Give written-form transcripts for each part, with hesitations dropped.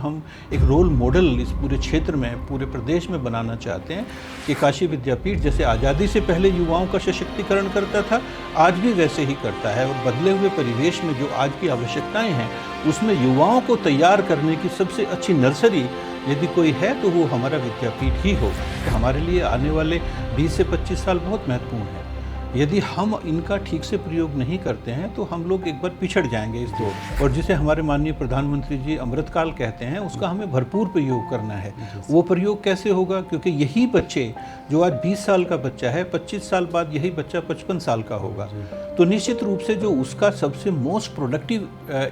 हम एक role model इस पूरे क्षेत्र में, पूरे प्रदेश में बनाना चाहते हैं कि काशी विद्यापीठ जैसे आज़ादी से पहले युवाओं का सशक्तिकरण करता था, आज भी वैसे ही करता है। और बदले हुए परिवेश में जो आज की आवश्यकताएं हैं, उसमें युवाओं को तैयार करने की सबसे अच्छी नर्सरी यदि कोई है तो वो हमारा विद्यापीठ ही हो। तो हमारे लिए आने वाले 20 से 25 साल बहुत महत्वपूर्ण है। यदि हम इनका ठीक से प्रयोग नहीं करते हैं तो हम लोग एक बार पिछड़ जाएंगे इस दौर में। और जिसे हमारे माननीय प्रधानमंत्री जी अमृतकाल कहते हैं, उसका हमें भरपूर प्रयोग करना है। वो प्रयोग कैसे होगा? क्योंकि यही बच्चे, जो आज 20 साल का बच्चा है, 25 साल बाद यही बच्चा 55 साल का होगा। तो निश्चित रूप से जो उसका सबसे मोस्ट प्रोडक्टिव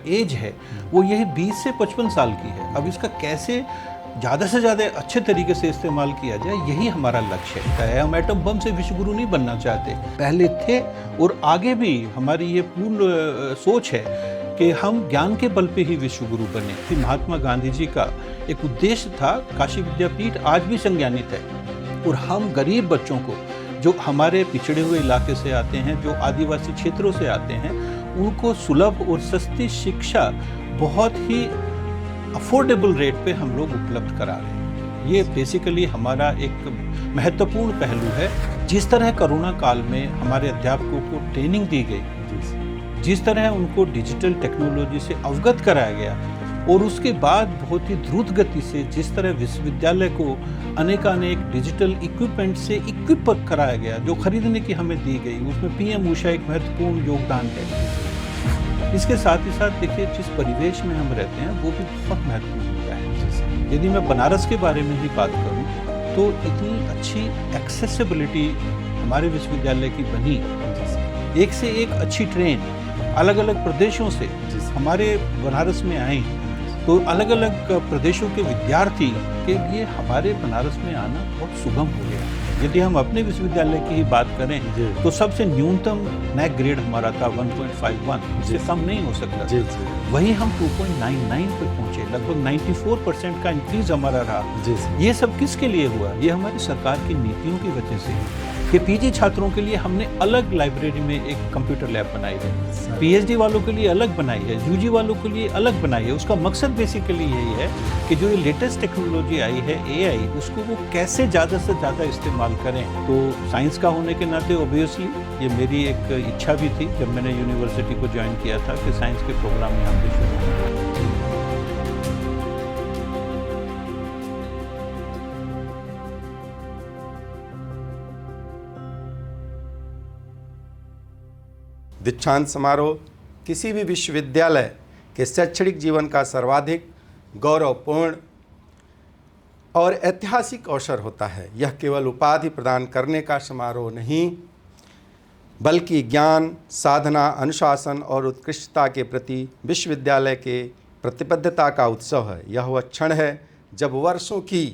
एज है वो यही 20 से 55 साल की है। अब इसका कैसे ज़्यादा से ज़्यादा अच्छे तरीके से इस्तेमाल किया जाए, यही हमारा लक्ष्य है। हम एटम बम से विश्वगुरु नहीं बनना चाहते, पहले थे और आगे भी हमारी ये पूर्ण सोच है कि हम ज्ञान के बल पे ही विश्वगुरु बने। कि महात्मा गांधी जी का एक उद्देश्य था, काशी विद्यापीठ आज भी संज्ञानित है। और हम गरीब बच्चों को, जो हमारे पिछड़े हुए इलाके से आते हैं, जो आदिवासी क्षेत्रों से आते हैं, उनको सुलभ और सस्ती शिक्षा बहुत ही अफोर्डेबल रेट पे हम लोग उपलब्ध करा रहे हैं। ये बेसिकली हमारा एक महत्वपूर्ण पहलू है। जिस तरह कोरोना काल में हमारे अध्यापकों को ट्रेनिंग दी गई, जिस तरह उनको डिजिटल टेक्नोलॉजी से अवगत कराया गया, और उसके बाद बहुत ही द्रुत गति से जिस तरह विश्वविद्यालय को अनेकानेक डिजिटल इक्विपमेंट से इक्विप कराया गया, जो खरीदने की हमें दी गई, उसमें पीएम ऊषा एक महत्वपूर्ण योगदान है। इसके साथ ही साथ देखिए, जिस परिवेश में हम रहते हैं वो भी बहुत महत्वपूर्ण होता है। यदि मैं बनारस के बारे में ही बात करूं तो इतनी अच्छी एक्सेसिबिलिटी हमारे विश्वविद्यालय की बनी, एक से एक अच्छी ट्रेन अलग अलग प्रदेशों से हमारे बनारस में आई, तो अलग अलग प्रदेशों के विद्यार्थी के लिए हमारे बनारस में आना बहुत सुगम हो गया। यदि हम अपने विश्वविद्यालय की ही बात करें तो सबसे न्यूनतम नैक ग्रेड हमारा था 1.51, इससे कम नहीं हो सकता। वहीं हम 2.99 पर पहुंचे, लगभग 94% का इंक्रीज हमारा रहा। ये सब किसके लिए हुआ? ये हमारी सरकार की नीतियों की वजह से कि पीजी छात्रों के लिए हमने अलग लाइब्रेरी में एक कंप्यूटर लैब बनाई है, पीएचडी वालों के लिए अलग बनाई है, यूजी वालों के लिए अलग बनाई है। उसका मकसद बेसिकली यही है कि जो ये लेटेस्ट टेक्नोलॉजी आई है एआई, उसको वो कैसे ज़्यादा से ज़्यादा इस्तेमाल करें। तो साइंस का होने के नाते ऑब्वियसली ये मेरी एक इच्छा भी थी जब मैंने यूनिवर्सिटी को ज्वाइन किया था कि साइंस के प्रोग्राम यहाँ पे शुरू हों। दीक्षांत समारोह किसी भी विश्वविद्यालय के शैक्षणिक जीवन का सर्वाधिक गौरवपूर्ण और ऐतिहासिक अवसर होता है। यह केवल उपाधि प्रदान करने का समारोह नहीं, बल्कि ज्ञान, साधना, अनुशासन और उत्कृष्टता के प्रति विश्वविद्यालय के प्रतिबद्धता का उत्सव है। यह वह क्षण है जब वर्षों की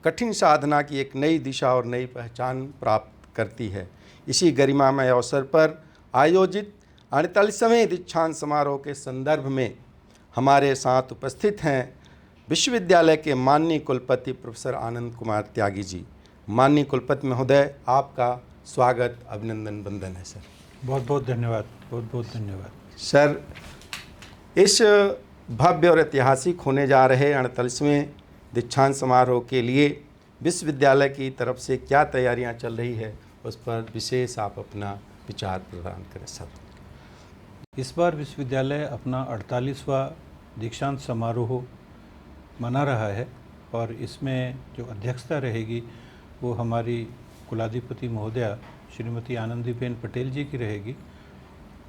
कठिन साधना की एक नई दिशा और नई पहचान प्राप्त करती है। इसी गरिमामय अवसर पर आयोजित 48वें दीक्षांत समारोह के संदर्भ में हमारे साथ उपस्थित हैं विश्वविद्यालय के माननीय कुलपति प्रोफेसर आनंद कुमार त्यागी जी। माननीय कुलपति महोदय, आपका स्वागत, अभिनंदन, वंदन है सर। बहुत बहुत धन्यवाद, बहुत बहुत धन्यवाद सर। इस भव्य और ऐतिहासिक होने जा रहे 48वें दीक्षांत समारोह के लिए विश्वविद्यालय की तरफ से क्या तैयारियां चल रही है, उस पर विशेष आप अपना विचार प्रदान करें सर। इस बार विश्वविद्यालय अपना 48वां दीक्षांत समारोह मना रहा है और इसमें जो अध्यक्षता रहेगी वो हमारी कुलाधिपति महोदया श्रीमती आनंदीबेन पटेल जी की रहेगी।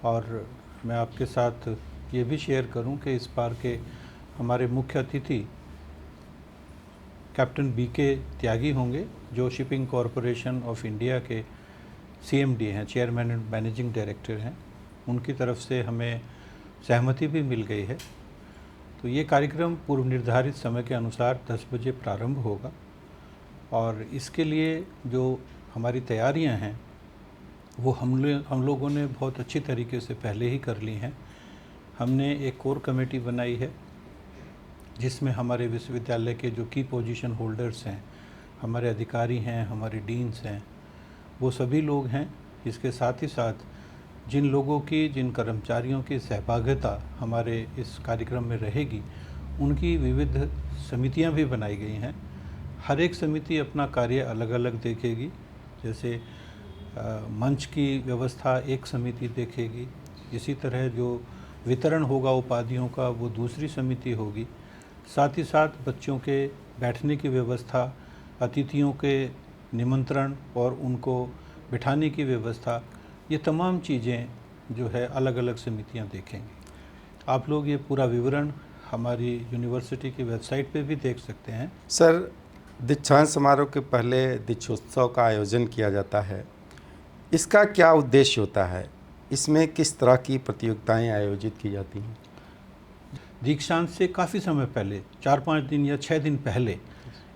और मैं आपके साथ ये भी शेयर करूं कि इस बार के हमारे मुख्य अतिथि कैप्टन बीके त्यागी होंगे, जो शिपिंग कॉरपोरेशन ऑफ इंडिया के सीएमडी हैं, चेयरमैन एंड मैनेजिंग डायरेक्टर हैं। उनकी तरफ से हमें सहमति भी मिल गई है। तो ये कार्यक्रम पूर्व निर्धारित समय के अनुसार 10 बजे प्रारंभ होगा और इसके लिए जो हमारी तैयारियां हैं वो हम लोगों ने बहुत अच्छी तरीके से पहले ही कर ली हैं। हमने एक कोर कमेटी बनाई है जिसमें हमारे विश्वविद्यालय के जो की पोजीशन होल्डर्स हैं, हमारे अधिकारी हैं, हमारे डीन्स हैं, वो सभी लोग हैं। इसके साथ ही साथ जिन लोगों की, जिन कर्मचारियों की सहभागिता हमारे इस कार्यक्रम में रहेगी, उनकी विविध समितियां भी बनाई गई हैं। हर एक समिति अपना कार्य अलग अलग देखेगी। जैसे मंच की व्यवस्था एक समिति देखेगी, इसी तरह जो वितरण होगा उपाधियों का वो दूसरी समिति होगी। साथ ही साथ बच्चों के बैठने की व्यवस्था, अतिथियों के निमंत्रण और उनको बिठाने की व्यवस्था, ये तमाम चीज़ें जो है अलग अलग समितियां देखेंगी। आप लोग ये पूरा विवरण हमारी यूनिवर्सिटी की वेबसाइट पे भी देख सकते हैं। सर, दीक्षांत समारोह के पहले दीक्षोत्सव का आयोजन किया जाता है, इसका क्या उद्देश्य होता है? इसमें किस तरह की प्रतियोगिताएं आयोजित की जाती हैं? दीक्षांत से काफ़ी समय पहले, 4-5 दिन या 6 दिन पहले,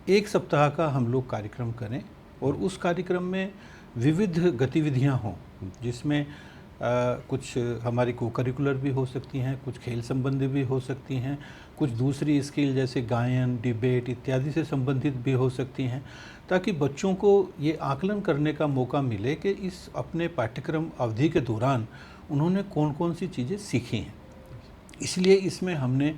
एक सप्ताह का हम लोग कार्यक्रम करें और उस कार्यक्रम में विविध गतिविधियां हों, जिसमें कुछ हमारी को करिकुलर भी हो सकती हैं, कुछ खेल संबंधी भी हो सकती हैं, कुछ दूसरी स्किल जैसे गायन, डिबेट इत्यादि से संबंधित भी हो सकती हैं, ताकि बच्चों को ये आकलन करने का मौका मिले कि इस अपने पाठ्यक्रम अवधि के दौरान उन्होंने कौन कौन सी चीज़ें सीखी हैं। इसलिए इसमें हमने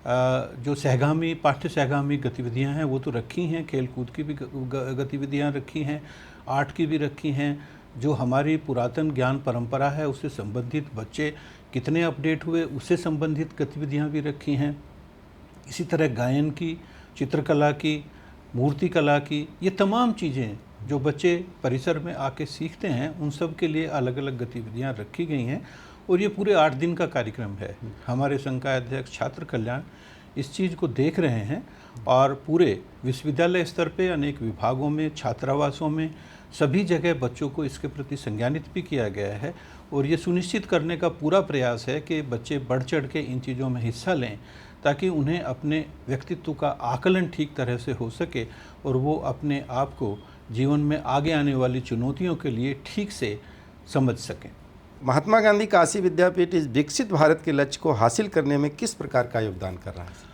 जो सहगामी पाठ्य सहगामी गतिविधियां हैं वो तो रखी हैं, खेल कूद की भी गतिविधियां रखी हैं, आर्ट की भी रखी हैं, जो हमारी पुरातन ज्ञान परंपरा है उससे संबंधित बच्चे कितने अपडेट हुए उससे संबंधित गतिविधियां भी रखी हैं। इसी तरह गायन की, चित्रकला की, मूर्ति कला की, ये तमाम चीज़ें जो बच्चे परिसर में आके सीखते हैं उन सब के लिए अलग अलग गतिविधियां रखी गई हैं। और ये पूरे 8 दिन का कार्यक्रम है। हमारे संघ का अध्यक्ष छात्र कल्याण इस चीज़ को देख रहे हैं और पूरे विश्वविद्यालय स्तर पे अनेक विभागों में, छात्रावासों में, सभी जगह बच्चों को इसके प्रति संज्ञानित भी किया गया है। और ये सुनिश्चित करने का पूरा प्रयास है कि बच्चे बढ़ चढ़ के इन चीज़ों में हिस्सा लें, ताकि उन्हें अपने व्यक्तित्व का आकलन ठीक तरह से हो सके और वो अपने आप को जीवन में आगे आने वाली चुनौतियों के लिए ठीक से समझ सकें। महात्मा गांधी काशी विद्यापीठ इस विकसित भारत के लक्ष्य को हासिल करने में किस प्रकार का योगदान कर रहा है?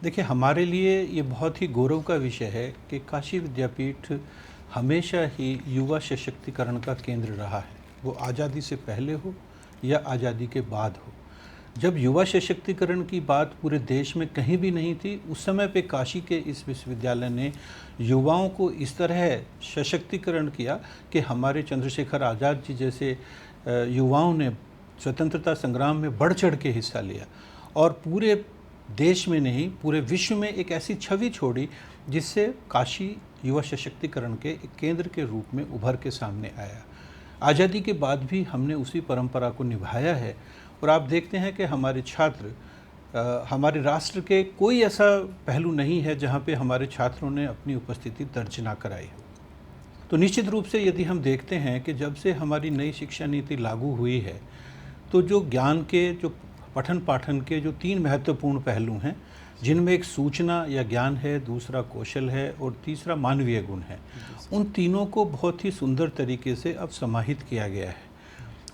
देखिए, हमारे लिए ये बहुत ही गौरव का विषय है कि काशी विद्यापीठ हमेशा ही युवा सशक्तिकरण का केंद्र रहा है, वो आज़ादी से पहले हो या आज़ादी के बाद हो। जब युवा सशक्तिकरण की बात पूरे देश में कहीं भी नहीं थी, उस समय पे काशी के इस विश्वविद्यालय ने युवाओं को इस तरह सशक्तिकरण किया कि हमारे चंद्रशेखर आज़ाद जी जैसे युवाओं ने स्वतंत्रता संग्राम में बढ़ चढ़ के हिस्सा लिया और पूरे देश में नहीं पूरे विश्व में एक ऐसी छवि छोड़ी जिससे काशी युवा सशक्तिकरण के एक केंद्र के रूप में उभर के सामने आया। आज़ादी के बाद भी हमने उसी परंपरा को निभाया है और आप देखते हैं कि हमारे छात्र, हमारे राष्ट्र के कोई ऐसा पहलू नहीं है जहाँ पे हमारे छात्रों ने अपनी उपस्थिति दर्ज ना कराई हो। तो निश्चित रूप से यदि हम देखते हैं कि जब से हमारी नई शिक्षा नीति लागू हुई है, तो जो ज्ञान के, जो पठन पाठन के जो 3 महत्वपूर्ण पहलू हैं, जिनमें एक सूचना या ज्ञान है, दूसरा कौशल है और तीसरा मानवीय गुण है, उन तीनों को बहुत ही सुंदर तरीके से अब समाहित किया गया है।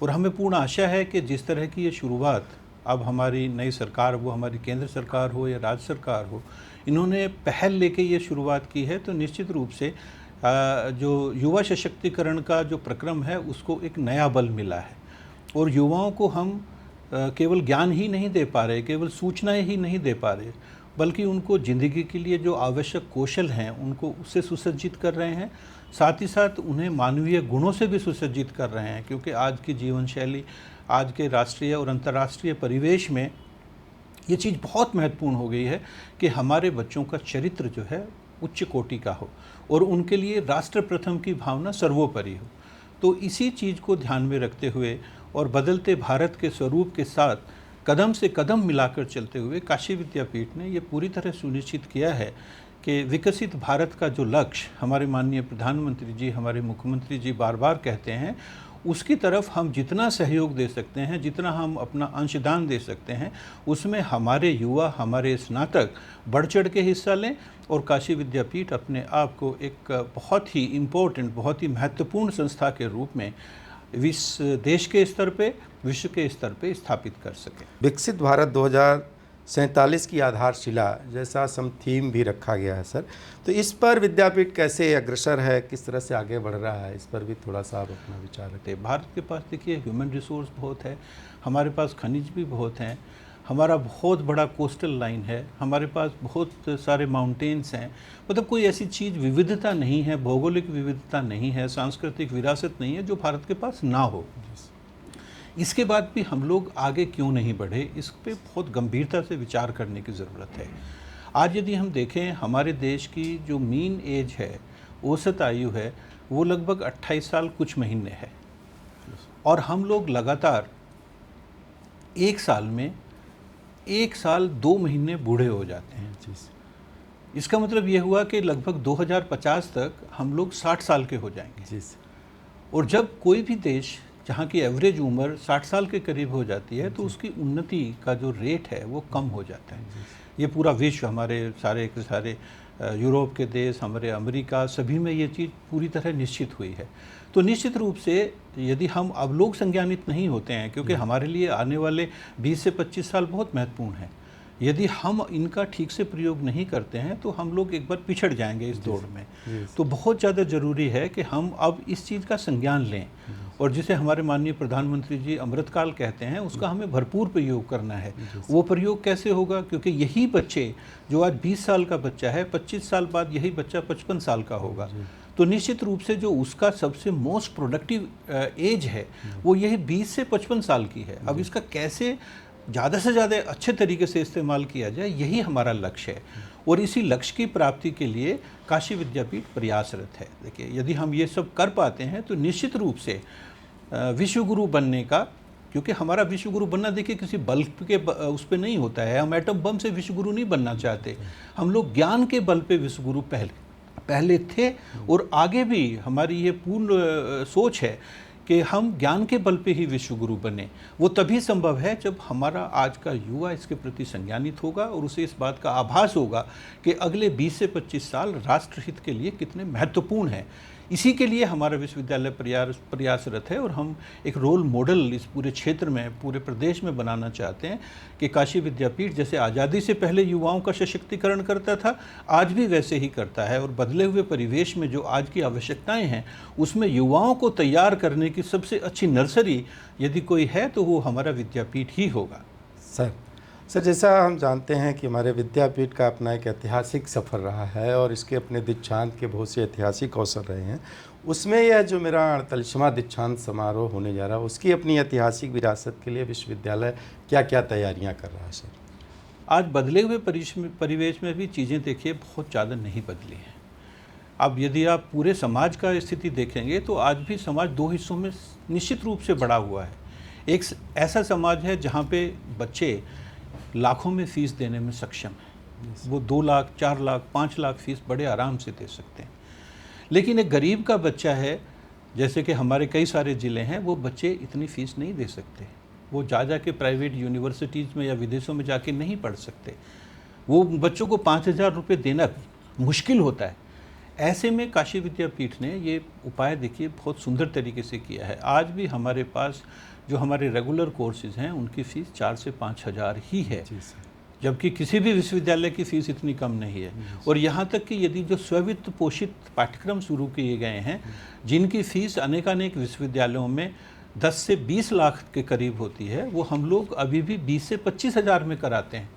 और हमें पूर्ण आशा है कि जिस तरह की ये शुरुआत अब हमारी नई सरकार, वो हमारी केंद्र सरकार हो या राज्य सरकार हो, इन्होंने पहल लेके ये शुरुआत की है, तो निश्चित रूप से जो युवा सशक्तिकरण का जो प्रक्रम है उसको एक नया बल मिला है। और युवाओं को हम केवल ज्ञान ही नहीं दे पा रहे, केवल सूचनाएं ही नहीं दे पा रहे, बल्कि उनको ज़िंदगी के लिए जो आवश्यक कौशल हैं उनको उससे सुसज्जित कर रहे हैं। साथ ही साथ उन्हें मानवीय गुणों से भी सुसज्जित कर रहे हैं, क्योंकि आज की जीवन शैली, आज के राष्ट्रीय और अंतर्राष्ट्रीय परिवेश में ये चीज़ बहुत महत्वपूर्ण हो गई है कि हमारे बच्चों का चरित्र जो है उच्च कोटि का हो और उनके लिए राष्ट्र प्रथम की भावना सर्वोपरि हो। तो इसी चीज़ को ध्यान में रखते हुए और बदलते भारत के स्वरूप के साथ कदम से कदम मिलाकर चलते हुए काशी विद्यापीठ ने ये पूरी तरह सुनिश्चित किया है कि विकसित भारत का जो लक्ष्य हमारे माननीय प्रधानमंत्री जी, हमारे मुख्यमंत्री जी बार बार कहते हैं, उसकी तरफ हम जितना सहयोग दे सकते हैं, जितना हम अपना अंशदान दे सकते हैं, उसमें हमारे युवा, हमारे स्नातक बढ़ चढ़ के हिस्सा लें और काशी विद्यापीठ अपने आप को एक बहुत ही इम्पोर्टेंट, बहुत ही महत्वपूर्ण संस्था के रूप में इस देश के स्तर पे, विश्व के स्तर पे स्थापित कर सके। विकसित भारत 2047 की आधारशिला जैसा सम थीम भी रखा गया है सर, तो इस पर विद्यापीठ कैसे अग्रसर है, किस तरह से आगे बढ़ रहा है, इस पर भी थोड़ा सा आप अपना विचार रखें। भारत के पास देखिए ह्यूमन रिसोर्स बहुत है, हमारे पास खनिज भी बहुत हैं, हमारा बहुत बड़ा कोस्टल लाइन है, हमारे पास बहुत सारे माउंटेन्स हैं, मतलब कोई ऐसी चीज़ विविधता नहीं है, भौगोलिक विविधता नहीं है, सांस्कृतिक विरासत नहीं है जो भारत के पास ना हो। इसके बाद भी हम लोग आगे क्यों नहीं बढ़े, इस पे बहुत गंभीरता से विचार करने की ज़रूरत है। आज यदि हम देखें, हमारे देश की जो मीन एज है, औसत आयु है, वो लगभग 28 साल कुछ महीने है, और हम लोग लगातार एक साल में 1 साल 2 महीने बूढ़े हो जाते हैं। इसका मतलब ये हुआ कि लगभग 2050 तक हम लोग 60 साल के हो जाएंगे। और जब कोई भी देश जहाँ की एवरेज उम्र 60 साल के करीब हो जाती है, तो उसकी उन्नति का जो रेट है वो कम हो जाता है। ये पूरा विश्व, हमारे सारे के सारे यूरोप के देश, हमारे अमेरिका, सभी में ये चीज़ पूरी तरह निश्चित हुई है। तो निश्चित रूप से यदि हम अब लोग संज्ञानित नहीं होते हैं, क्योंकि हमारे लिए आने वाले 20 से 25 साल बहुत महत्वपूर्ण हैं, यदि हम इनका ठीक से प्रयोग नहीं करते हैं तो हम लोग एक बार पिछड़ जाएंगे इस दौड़ में। तो बहुत ज़्यादा ज़रूरी है कि हम अब इस चीज़ का संज्ञान लें, और जिसे हमारे माननीय प्रधानमंत्री जी अमृतकाल कहते हैं, उसका हमें भरपूर प्रयोग करना है। वो प्रयोग कैसे होगा? क्योंकि यही बच्चे, जो आज 20 साल का बच्चा है, 25 साल बाद यही बच्चा 55 साल का होगा। तो निश्चित रूप से जो उसका सबसे मोस्ट प्रोडक्टिव एज है वो यही 20 से 55 साल की है। अब इसका कैसे ज़्यादा से ज़्यादा अच्छे तरीके से इस्तेमाल किया जाए, यही हमारा लक्ष्य है, और इसी लक्ष्य की प्राप्ति के लिए काशी विद्यापीठ प्रयासरत है। देखिए, यदि हम ये सब कर पाते हैं तो निश्चित रूप से विश्वगुरु बनने का, क्योंकि हमारा विश्वगुरु बनना देखिए किसी बल्ब के उस पर नहीं होता है, हम एटम बम से विश्वगुरु नहीं बनना चाहते, हम लोग ज्ञान के बल पे विश्वगुरु पहले थे, और आगे भी हमारी ये पूर्ण सोच है कि हम ज्ञान के बल पे ही विश्वगुरु बने। वो तभी संभव है जब हमारा आज का युवा इसके प्रति संज्ञानित होगा और उसे इस बात का आभास होगा कि अगले 20 से 25 साल राष्ट्रहित के लिए कितने महत्वपूर्ण हैं। इसी के लिए हमारा विश्वविद्यालय प्रयासरत है, और हम एक रोल मॉडल इस पूरे क्षेत्र में, पूरे प्रदेश में बनाना चाहते हैं कि काशी विद्यापीठ जैसे आज़ादी से पहले युवाओं का सशक्तिकरण करता था, आज भी वैसे ही करता है, और बदले हुए परिवेश में जो आज की आवश्यकताएं हैं उसमें युवाओं को तैयार करने की सबसे अच्छी नर्सरी यदि कोई है तो वो हमारा विद्यापीठ ही होगा। सर, जैसा हम जानते हैं कि हमारे विद्यापीठ का अपना एक ऐतिहासिक सफ़र रहा है, और इसके अपने दीक्षांत के बहुत से ऐतिहासिक अवसर रहे हैं। उसमें यह जो मेरा 48वां दीक्षांत समारोह होने जा रहा है, उसकी अपनी ऐतिहासिक विरासत के लिए विश्वविद्यालय क्या क्या तैयारियां कर रहा है सर? आज बदले हुए परिवेश में भी चीज़ें देखिए बहुत ज़्यादा नहीं बदली हैं। अब यदि आप पूरे समाज का स्थिति देखेंगे तो आज भी समाज 2 हिस्सों में निश्चित रूप से बढ़ा हुआ है। एक ऐसा समाज है जहाँ पे बच्चे लाखों में फ़ीस देने में सक्षम है, वो 2 लाख, 4 लाख, 5 लाख फ़ीस बड़े आराम से दे सकते हैं। लेकिन एक गरीब का बच्चा है, जैसे कि हमारे कई सारे ज़िले हैं, वो बच्चे इतनी फ़ीस नहीं दे सकते, वो जा के प्राइवेट यूनिवर्सिटीज़ में या विदेशों में जाके नहीं पढ़ सकते, वो बच्चों को 5,000 रुपये देना मुश्किल होता है। ऐसे में काशी विद्यापीठ ने ये उपाय देखिए बहुत सुंदर तरीके से किया है। आज भी हमारे पास जो हमारे रेगुलर कोर्सेज़ हैं उनकी फ़ीस 4 से 5 हज़ार ही है, जबकि किसी भी विश्वविद्यालय की फ़ीस इतनी कम नहीं है। और यहाँ तक कि यदि जो स्ववित्त पोषित पाठ्यक्रम शुरू किए गए हैं, जिनकी फ़ीस अनेकानेक विश्वविद्यालयों में 10 से 20 लाख के करीब होती है, वो हम लोग अभी भी 20 से 25 हज़ार में कराते हैं।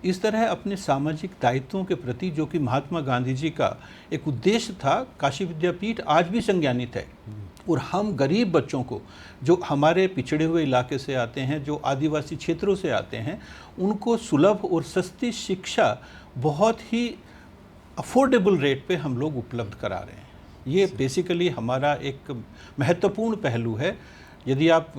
इस तरह अपने सामाजिक दायित्वों के प्रति, जो कि महात्मा गांधी जी का एक उद्देश्य था, काशी विद्यापीठ आज भी संज्ञानित है। और हम गरीब बच्चों को, जो हमारे पिछड़े हुए इलाके से आते हैं, जो आदिवासी क्षेत्रों से आते हैं, उनको सुलभ और सस्ती शिक्षा बहुत ही अफोर्डेबल रेट पे हम लोग उपलब्ध करा रहे हैं। ये बेसिकली हमारा एक महत्वपूर्ण पहलू है। यदि आप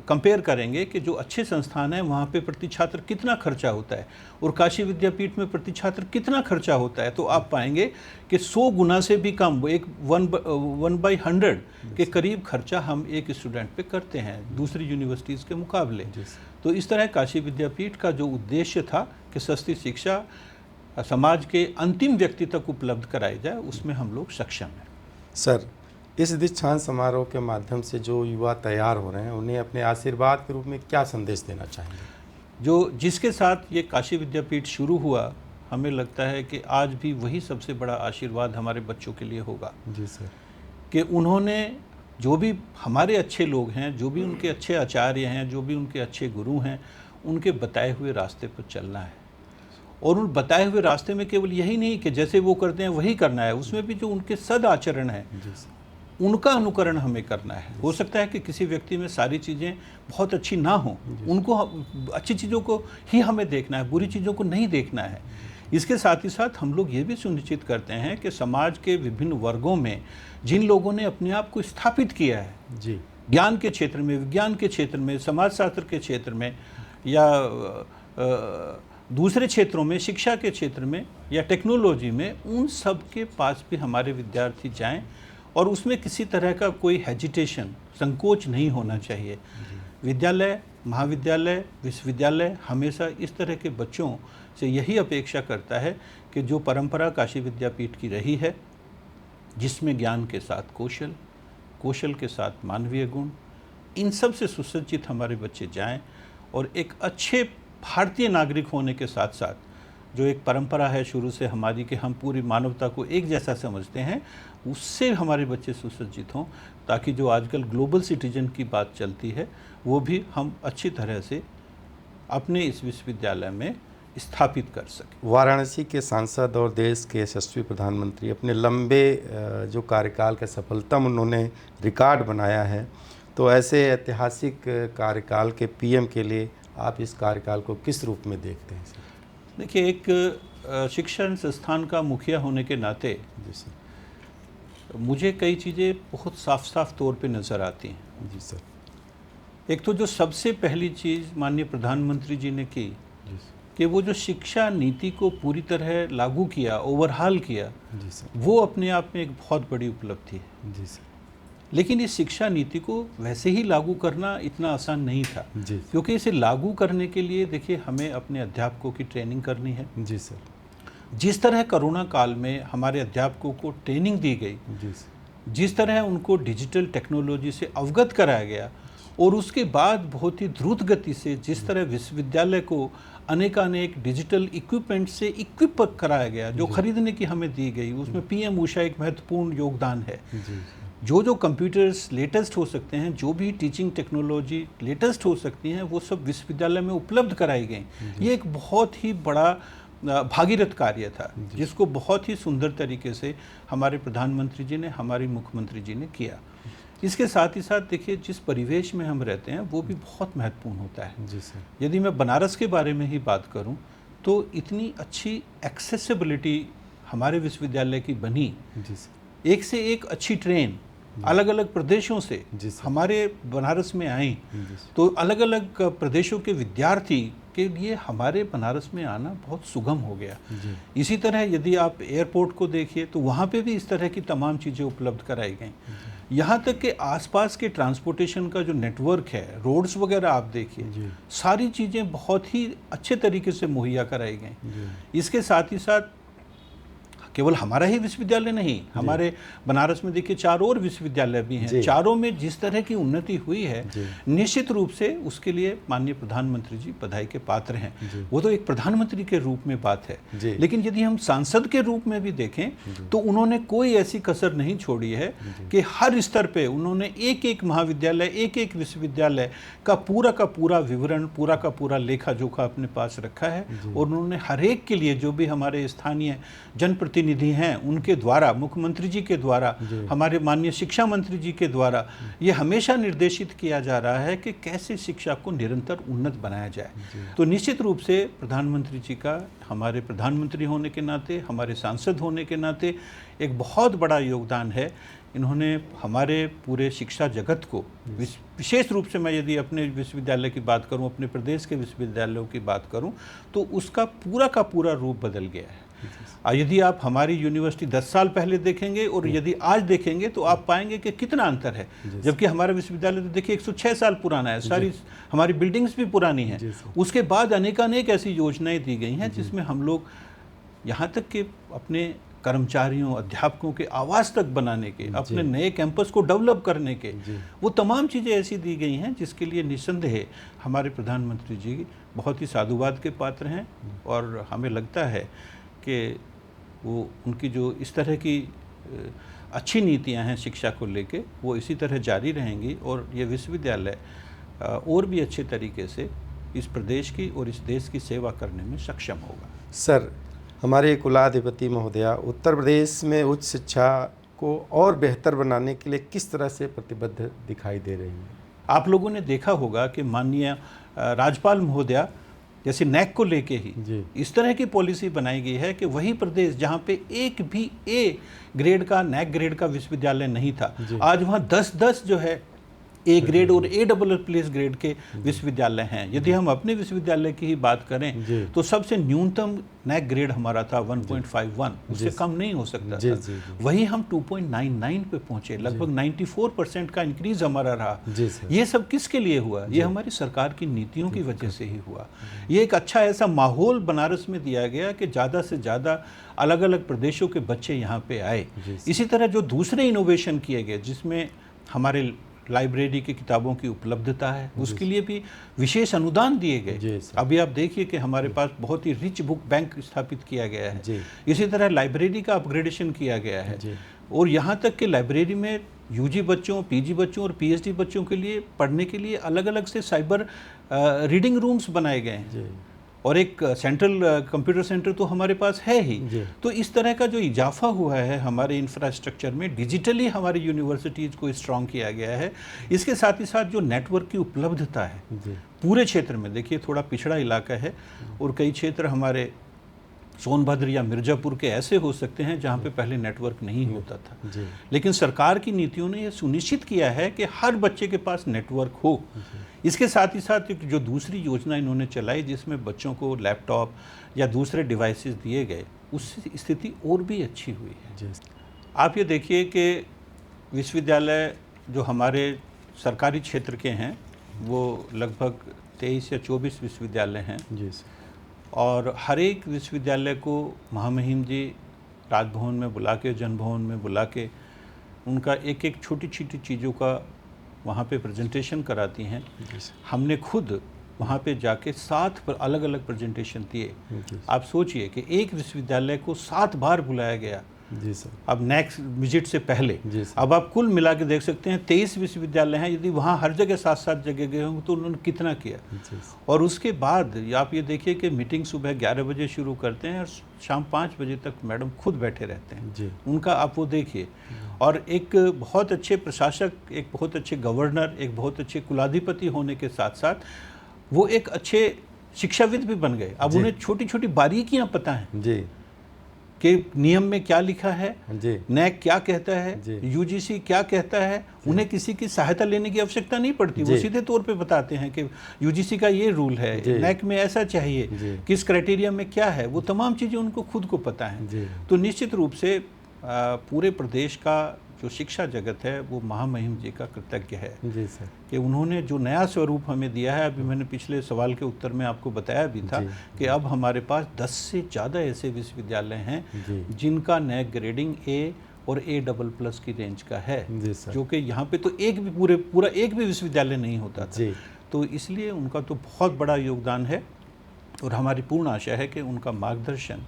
कंपेयर करेंगे कि जो अच्छे संस्थान हैं वहाँ पे प्रति छात्र कितना खर्चा होता है और काशी विद्यापीठ में प्रति छात्र कितना खर्चा होता है, तो आप पाएंगे कि 100 गुना से भी कम, एक 1/100 के करीब खर्चा हम एक स्टूडेंट पे करते हैं दूसरी यूनिवर्सिटीज़ के मुकाबले। तो इस तरह काशी विद्यापीठ का जो उद्देश्य था कि सस्ती शिक्षा समाज के अंतिम व्यक्ति तक उपलब्ध कराई जाए, उसमें हम लोग सक्षम हैं। सर, इस दीक्षांत समारोह के माध्यम से जो युवा तैयार हो रहे हैं, उन्हें अपने आशीर्वाद के रूप में क्या संदेश देना चाहेंगे? जो जिसके साथ ये काशी विद्यापीठ शुरू हुआ, हमें लगता है कि आज भी वही सबसे बड़ा आशीर्वाद हमारे बच्चों के लिए होगा। जी सर। कि उन्होंने, जो भी हमारे अच्छे लोग हैं, जो भी उनके अच्छे आचार्य हैं, जो भी उनके अच्छे गुरु हैं, उनके बताए हुए रास्ते पर चलना है। और उन बताए हुए रास्ते में केवल यही नहीं कि जैसे वो करते हैं वही करना है, उसमें भी जो उनके सदाचरण है उनका अनुकरण हमें करना है। हो सकता है कि किसी व्यक्ति में सारी चीज़ें बहुत अच्छी ना हों, उनको अच्छी चीज़ों को ही हमें देखना है, बुरी चीज़ों को नहीं देखना है। इसके साथ ही साथ हम लोग ये भी सुनिश्चित करते हैं कि समाज के विभिन्न वर्गों में जिन लोगों ने अपने आप को स्थापित किया है जी, ज्ञान के क्षेत्र में, विज्ञान के क्षेत्र में, समाजशास्त्र के क्षेत्र में या दूसरे क्षेत्रों में, शिक्षा के क्षेत्र में या टेक्नोलॉजी में, उन सब के पास भी हमारे विद्यार्थी जाएं और उसमें किसी तरह का कोई हेजिटेशन, संकोच नहीं होना चाहिए। विद्यालय, महाविद्यालय, विश्वविद्यालय हमेशा इस तरह के बच्चों से यही अपेक्षा करता है कि जो परंपरा काशी विद्यापीठ की रही है, जिसमें ज्ञान के साथ कौशल, कौशल के साथ मानवीय गुण, इन सब से सुसज्जित हमारे बच्चे जाएं और एक अच्छे भारतीय नागरिक होने के साथ साथ जो एक परंपरा है शुरू से हमारी कि हम पूरी मानवता को एक जैसा समझते हैं, उससे हमारे बच्चे सुसज्जित हों, ताकि जो आजकल ग्लोबल सिटीजन की बात चलती है वो भी हम अच्छी तरह से अपने इस विश्वविद्यालय में स्थापित कर सकें। वाराणसी के सांसद और देश के यशस्वी प्रधानमंत्री, अपने लंबे जो कार्यकाल का सफलतम उन्होंने रिकॉर्ड बनाया है, तो ऐसे ऐतिहासिक कार्यकाल के पीएम के लिए आप इस कार्यकाल को किस रूप में देखते हैं? देखिए, एक शिक्षण संस्थान का मुखिया होने के नाते जी सर, मुझे कई चीज़ें बहुत साफ साफ तौर पे नज़र आती हैं। जी सर। एक तो जो सबसे पहली चीज़ माननीय प्रधानमंत्री जी ने की जी कि वो जो शिक्षा नीति को पूरी तरह लागू किया, ओवरहाल किया, जी सर। वो अपने आप में एक बहुत बड़ी उपलब्धि है। जी सर। लेकिन इस शिक्षा नीति को वैसे ही लागू करना इतना आसान नहीं था, जी क्योंकि इसे लागू करने के लिए देखिए हमें अपने अध्यापकों की ट्रेनिंग करनी है। जी सर। जिस तरह कोरोना काल में हमारे अध्यापकों को ट्रेनिंग दी गई, जी सर। जिस तरह उनको डिजिटल टेक्नोलॉजी से अवगत कराया गया और उसके बाद बहुत ही द्रुत गति से जिस तरह विश्वविद्यालय को अनेकानेक डिजिटल इक्विपमेंट से इक्विप कराया गया, जो खरीदने की हमें दी गई, उसमें पीएम उषा एक महत्वपूर्ण योगदान है। जी। जो कंप्यूटर्स लेटेस्ट हो सकते हैं, जो भी टीचिंग टेक्नोलॉजी लेटेस्ट हो सकती हैं, वो सब विश्वविद्यालय में उपलब्ध कराई गई। ये एक बहुत ही बड़ा भागीरथ कार्य था, जिसको बहुत ही सुंदर तरीके से हमारे प्रधानमंत्री जी ने, हमारी मुख्यमंत्री जी ने किया। इसके साथ ही साथ देखिए, जिस परिवेश में हम रहते हैं वो भी बहुत महत्वपूर्ण होता है। जी सर। यदि मैं बनारस के बारे में ही बात करूं, तो इतनी अच्छी एक्सेसिबिलिटी हमारे विश्वविद्यालय की बनी। जी सर। एक से एक अच्छी ट्रेन अलग अलग प्रदेशों से हमारे बनारस में आई, तो अलग अलग प्रदेशों के विद्यार्थी के लिए हमारे बनारस में आना बहुत सुगम हो गया। इसी तरह यदि आप एयरपोर्ट को देखिए तो वहाँ पे भी इस तरह की तमाम चीज़ें उपलब्ध कराई गई। यहाँ तक कि आसपास के ट्रांसपोर्टेशन का जो नेटवर्क है, रोड्स वगैरह आप देखिए, सारी चीज़ें बहुत ही अच्छे तरीके से मुहैया कराई गई। इसके साथ ही साथ केवल हमारा ही विश्वविद्यालय नहीं, हमारे बनारस में देखिए 4 और विश्वविद्यालय भी हैं। चारों में जिस तरह की उन्नति हुई है, निश्चित रूप से उसके लिए माननीय प्रधानमंत्री जी बधाई के पात्र हैं। वो तो एक प्रधानमंत्री के रूप में बात है, लेकिन यदि हम सांसद के रूप में भी देखें तो उन्होंने कोई ऐसी कसर नहीं छोड़ी है कि हर स्तर पे उन्होंने एक एक महाविद्यालय, एक एक विश्वविद्यालय का पूरा विवरण, पूरा का पूरा लेखा जोखा अपने पास रखा है। और उन्होंने हर एक के लिए जो भी हमारे स्थानीय जनप्रतिनिधि हैं उनके द्वारा, मुख्यमंत्री जी के द्वारा, हमारे माननीय शिक्षा मंत्री जी के द्वारा ये हमेशा निर्देशित किया जा रहा है कि कैसे शिक्षा को निरंतर उन्नत बनाया जाए। तो निश्चित रूप से प्रधानमंत्री जी का हमारे प्रधानमंत्री होने के नाते, हमारे सांसद होने के नाते एक बहुत बड़ा योगदान है। इन्होंने हमारे पूरे शिक्षा जगत को, विशेष रूप से मैं यदि अपने विश्वविद्यालय की बात करूं, अपने प्रदेश के विश्वविद्यालयों की बात करूं, तो उसका पूरा का पूरा रूप बदल गया है। यदि आप हमारी यूनिवर्सिटी 10 साल पहले देखेंगे और यदि आज देखेंगे तो आप पाएंगे कि कितना अंतर है। जबकि हमारा विश्वविद्यालय तो देखिए 106 साल पुराना है, सारी हमारी बिल्डिंग्स भी पुरानी हैं। उसके बाद अनेकानेक ऐसी योजनाएं दी गई हैं जिसमें हम लोग यहाँ तक कि अपने कर्मचारियों, अध्यापकों के आवास तक बनाने के, अपने नए कैंपस को डेवलप करने के, वो तमाम चीज़ें ऐसी दी गई हैं जिसके लिए निस्संदेह हमारे प्रधानमंत्री जी बहुत ही साधुवाद के पात्र हैं। और हमें लगता है कि वो उनकी जो इस तरह की अच्छी नीतियां हैं शिक्षा को लेके, वो इसी तरह जारी रहेंगी और ये विश्वविद्यालय और भी अच्छे तरीके से इस प्रदेश की और इस देश की सेवा करने में सक्षम होगा। सर, हमारे कुलाधिपति महोदया उत्तर प्रदेश में उच्च शिक्षा को और बेहतर बनाने के लिए किस तरह से प्रतिबद्ध दिखाई दे रही हैं? आप लोगों ने देखा होगा कि माननीय राज्यपाल महोदया जैसे नैक को लेके ही जी। इस तरह की पॉलिसी बनाई गई है कि वही प्रदेश जहाँ पे एक भी ए ग्रेड का, नैक ग्रेड का विश्वविद्यालय नहीं था, आज वहाँ 10-10 जो है ए ग्रेड और ए डबल प्लस ग्रेड के विश्वविद्यालय हैं। यदि हम अपने विश्वविद्यालय की ही बात करें तो सबसे न्यूनतम नैक ग्रेड हमारा था 1.51, उससे कम नहीं हो सकता था। वही हम 2.99 पे पहुंचे, लगभग 94% का इंक्रीज हमारा रहा। ये सब किसके लिए हुआ? ये हमारी सरकार की नीतियों की वजह से ही हुआ। ये एक अच्छा ऐसा माहौल बनारस में दिया गया कि ज़्यादा से ज़्यादा अलग अलग प्रदेशों के बच्चे यहाँ पे आए। इसी तरह जो दूसरे इनोवेशन किए गए, जिसमें हमारे लाइब्रेरी की किताबों की उपलब्धता है, उसके लिए भी विशेष अनुदान दिए गए। अभी आप देखिए कि हमारे पास बहुत ही रिच बुक बैंक स्थापित किया गया है। इसी तरह लाइब्रेरी का अपग्रेडेशन किया गया है और यहाँ तक कि लाइब्रेरी में यूजी बच्चों, पीजी बच्चों और पीएचडी बच्चों के लिए पढ़ने के लिए अलग अलग से साइबर रीडिंग रूम्स बनाए गए हैं और एक सेंट्रल कंप्यूटर सेंटर तो हमारे पास है ही। तो इस तरह का जो इजाफा हुआ है हमारे इंफ्रास्ट्रक्चर में, डिजिटली हमारी यूनिवर्सिटीज़ को स्ट्रॉन्ग किया गया है। इसके साथ ही साथ जो नेटवर्क की उपलब्धता है पूरे क्षेत्र में, देखिए थोड़ा पिछड़ा इलाका है और कई क्षेत्र हमारे सोनभद्र या मिर्ज़ापुर के ऐसे हो सकते हैं जहाँ पे पहले नेटवर्क नहीं होता था, लेकिन सरकार की नीतियों ने यह सुनिश्चित किया है कि हर बच्चे के पास नेटवर्क हो। इसके साथ ही साथ एक जो दूसरी योजना इन्होंने चलाई जिसमें बच्चों को लैपटॉप या दूसरे डिवाइसेस दिए गए, उससे स्थिति और भी अच्छी हुई है। आप ये देखिए कि विश्वविद्यालय जो हमारे सरकारी क्षेत्र के हैं वो लगभग 23 या 24 विश्वविद्यालय हैं और हर एक विश्वविद्यालय को महामहिम जी राजभवन में बुला के, जनभवन में बुला के उनका एक एक छोटी छोटी चीज़ों का वहाँ पे प्रेजेंटेशन कराती हैं। हमने खुद वहाँ पे जाके 7 अलग अलग प्रेजेंटेशन दिए। आप सोचिए कि एक विश्वविद्यालय को 7 बार बुलाया गया। अब नेक्स्ट विजिट से पहले अब आप कुल मिला के देख सकते हैं 23 विश्वविद्यालय हैं। यदि वहाँ हर जगह 7-7 जगह गए होंगे तो उन्होंने कितना किया। और उसके बाद आप ये देखिए कि मीटिंग सुबह 11 बजे शुरू करते हैं और शाम 5 बजे तक मैडम खुद बैठे रहते हैं। उनका आप वो देखिए। और एक बहुत अच्छे प्रशासक, एक बहुत अच्छे गवर्नर, एक बहुत अच्छे कुलाधिपति होने के साथ साथ वो एक अच्छे शिक्षाविद भी बन गए। अब उन्हें छोटी छोटी बारीकियाँ पता हैं कि नियम में क्या लिखा है, नैक क्या कहता है, यूजीसी क्या कहता है। उन्हें किसी की सहायता लेने की आवश्यकता नहीं पड़ती। वो सीधे तौर पे बताते हैं कि यूजीसी का ये रूल है, नैक में ऐसा चाहिए, किस क्राइटेरिया में क्या है, वो तमाम चीज़ें उनको खुद को पता है। तो निश्चित रूप से पूरे प्रदेश का जो शिक्षा जगत है वो महामहिम जी का कृतज्ञ है कि उन्होंने जो नया स्वरूप हमें दिया है। अभी मैंने पिछले सवाल के उत्तर में आपको बताया भी था कि अब हमारे पास 10 से ज़्यादा ऐसे विश्वविद्यालय हैं जिनका नैक ग्रेडिंग ए और A++ की रेंज का है, जो कि यहाँ पे तो एक भी पूरा एक भी विश्वविद्यालय नहीं होता था। तो इसलिए उनका तो बहुत बड़ा योगदान है और हमारी पूर्ण आशा है कि उनका मार्गदर्शन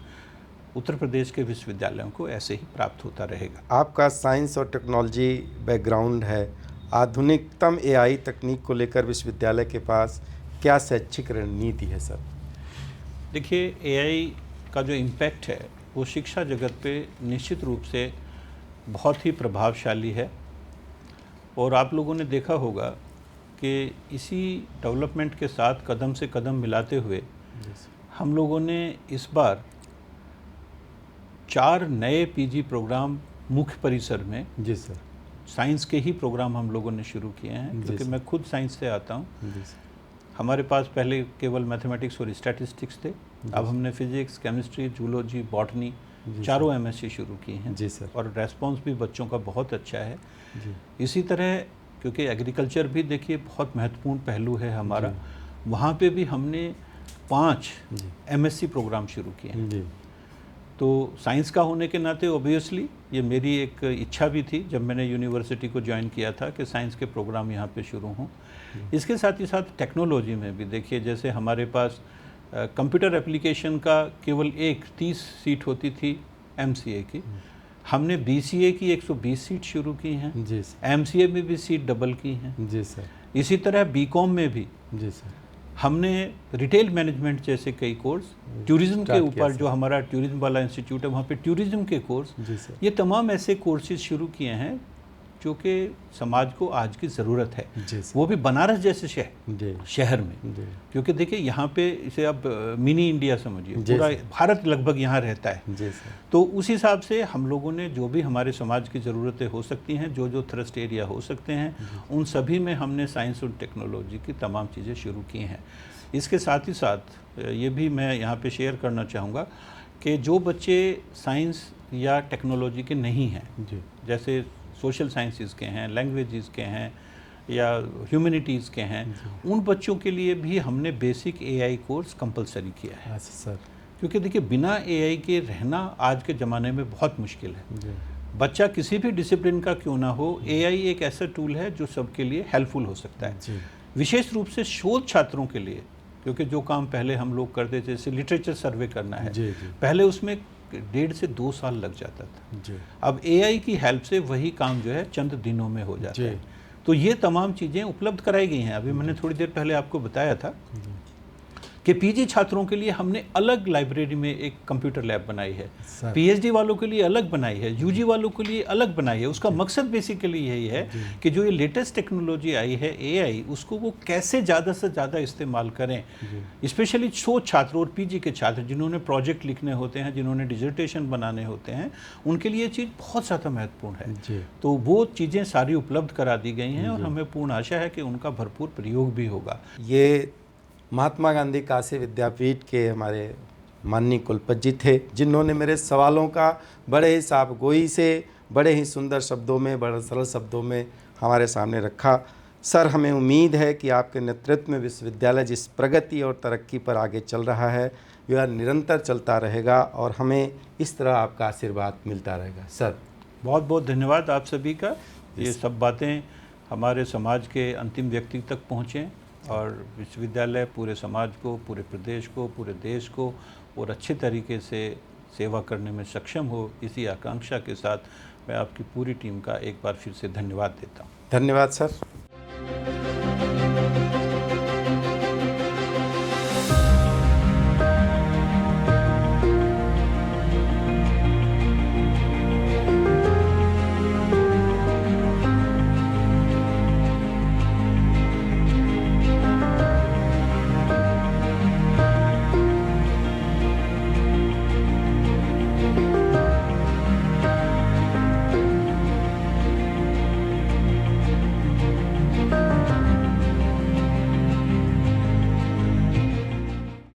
उत्तर प्रदेश के विश्वविद्यालयों को ऐसे ही प्राप्त होता रहेगा। आपका साइंस और टेक्नोलॉजी बैकग्राउंड है, आधुनिकतम AI तकनीक को लेकर विश्वविद्यालय के पास क्या शैक्षिक रणनीति है सर? देखिए, AI का जो इम्पैक्ट है वो शिक्षा जगत पे निश्चित रूप से बहुत ही प्रभावशाली है और आप लोगों ने देखा होगा कि इसी डेवलपमेंट के साथ कदम से कदम मिलाते हुए हम लोगों ने इस बार 4 नए पीजी प्रोग्राम मुख्य परिसर में साइंस के ही प्रोग्राम हम लोगों ने शुरू किए हैं, क्योंकि मैं खुद साइंस से आता हूँ। हमारे पास पहले केवल मैथमेटिक्स और स्टैटिस्टिक्स थे, अब हमने फिजिक्स, केमिस्ट्री, जूलॉजी, बॉटनी चारों MSc शुरू की हैं और रेस्पॉन्स भी बच्चों का बहुत अच्छा है। इसी तरह क्योंकि एग्रीकल्चर भी देखिए बहुत महत्वपूर्ण पहलू है हमारा, वहाँ पे भी हमने 5 MSc प्रोग्राम शुरू किए हैं। तो साइंस का होने के नाते ऑब्वियसली ये मेरी एक इच्छा भी थी जब मैंने यूनिवर्सिटी को ज्वाइन किया था कि साइंस के प्रोग्राम यहाँ पे शुरू हों। इसके साथ ही साथ टेक्नोलॉजी में भी देखिए, जैसे हमारे पास कंप्यूटर एप्लीकेशन का केवल 30 सीट होती थी MCA की, हमने BCA की 120 सीट शुरू की हैं, MCA में भी सीट डबल की हैं। इसी तरह BCom में भी हमने रिटेल मैनेजमेंट जैसे कई कोर्स, टूरिज्म के ऊपर जो हमारा टूरिज्म वाला इंस्टीट्यूट है वहाँ पे टूरिज्म के कोर्स, ये तमाम ऐसे कोर्सेज शुरू किए हैं जो कि समाज को आज की ज़रूरत है, वो भी बनारस जैसे शहर में। क्योंकि देखिए यहाँ पे इसे आप मिनी इंडिया समझिए, पूरा भारत लगभग यहाँ रहता है। तो उस हिसाब से हम लोगों ने जो भी हमारे समाज की ज़रूरतें हो सकती हैं, जो जो थ्रस्ट एरिया हो सकते हैं, उन सभी में हमने साइंस और टेक्नोलॉजी की तमाम चीज़ें शुरू की हैं। इसके साथ ही साथ ये भी मैं यहाँ पे शेयर करना चाहूँगा कि जो बच्चे साइंस या टेक्नोलॉजी के नहीं हैं, जैसे सोशल साइंसेस के हैं, लैंग्वेजेस के हैं या ह्यूमैनिटीज़ के हैं, उन बच्चों के लिए भी हमने बेसिक एआई कोर्स कंपलसरी किया है। सर, क्योंकि देखिए बिना एआई के रहना आज के ज़माने में बहुत मुश्किल है। बच्चा किसी भी डिसिप्लिन का क्यों ना हो, एआई एक ऐसा टूल है जो सबके लिए हेल्पफुल हो सकता है, विशेष रूप से शोध छात्रों के लिए। क्योंकि जो काम पहले हम लोग करते थे, जैसे लिटरेचर सर्वे करना है, पहले उसमें 1.5 से 2 साल लग जाता था। अब एआई की हेल्प से वही काम जो है चंद दिनों में हो जाता है। तो ये तमाम चीज़ें उपलब्ध कराई गई हैं। अभी मैंने थोड़ी देर पहले आपको बताया था कि पीजी छात्रों के लिए हमने अलग लाइब्रेरी में एक कंप्यूटर लैब बनाई है, पीएचडी वालों के लिए अलग बनाई है, यूजी वालों के लिए अलग बनाई है। उसका मकसद बेसिकली यही है कि जो ये लेटेस्ट टेक्नोलॉजी आई है एआई, उसको वो कैसे ज़्यादा से ज़्यादा इस्तेमाल करें। स्पेशली शोध छात्र और पीजी के छात्र जिन्होंने प्रोजेक्ट लिखने होते हैं, जिन्होंने डिसर्टेशन बनाने होते हैं, उनके लिए ये चीज़ बहुत ज़्यादा महत्वपूर्ण है। तो वो चीज़ें सारी उपलब्ध करा दी गई हैं और हमें पूर्ण आशा है कि उनका भरपूर प्रयोग भी होगा। ये महात्मा गांधी काशी विद्यापीठ के हमारे माननीय कुलपति जी थे, जिन्होंने मेरे सवालों का बड़े ही साफगोई से, बड़े ही सुंदर शब्दों में, बड़े सरल शब्दों में हमारे सामने रखा। सर, हमें उम्मीद है कि आपके नेतृत्व में विश्वविद्यालय जिस प्रगति और तरक्की पर आगे चल रहा है वह निरंतर चलता रहेगा और हमें इस तरह आपका आशीर्वाद मिलता रहेगा। सर, बहुत बहुत धन्यवाद आप सभी का। ये सब बातें हमारे समाज के अंतिम व्यक्ति तक पहुँचें और विश्वविद्यालय पूरे समाज को, पूरे प्रदेश को, पूरे देश को और अच्छे तरीके से सेवा करने में सक्षम हो, इसी आकांक्षा के साथ मैं आपकी पूरी टीम का एक बार फिर से धन्यवाद देता हूँ। धन्यवाद सर।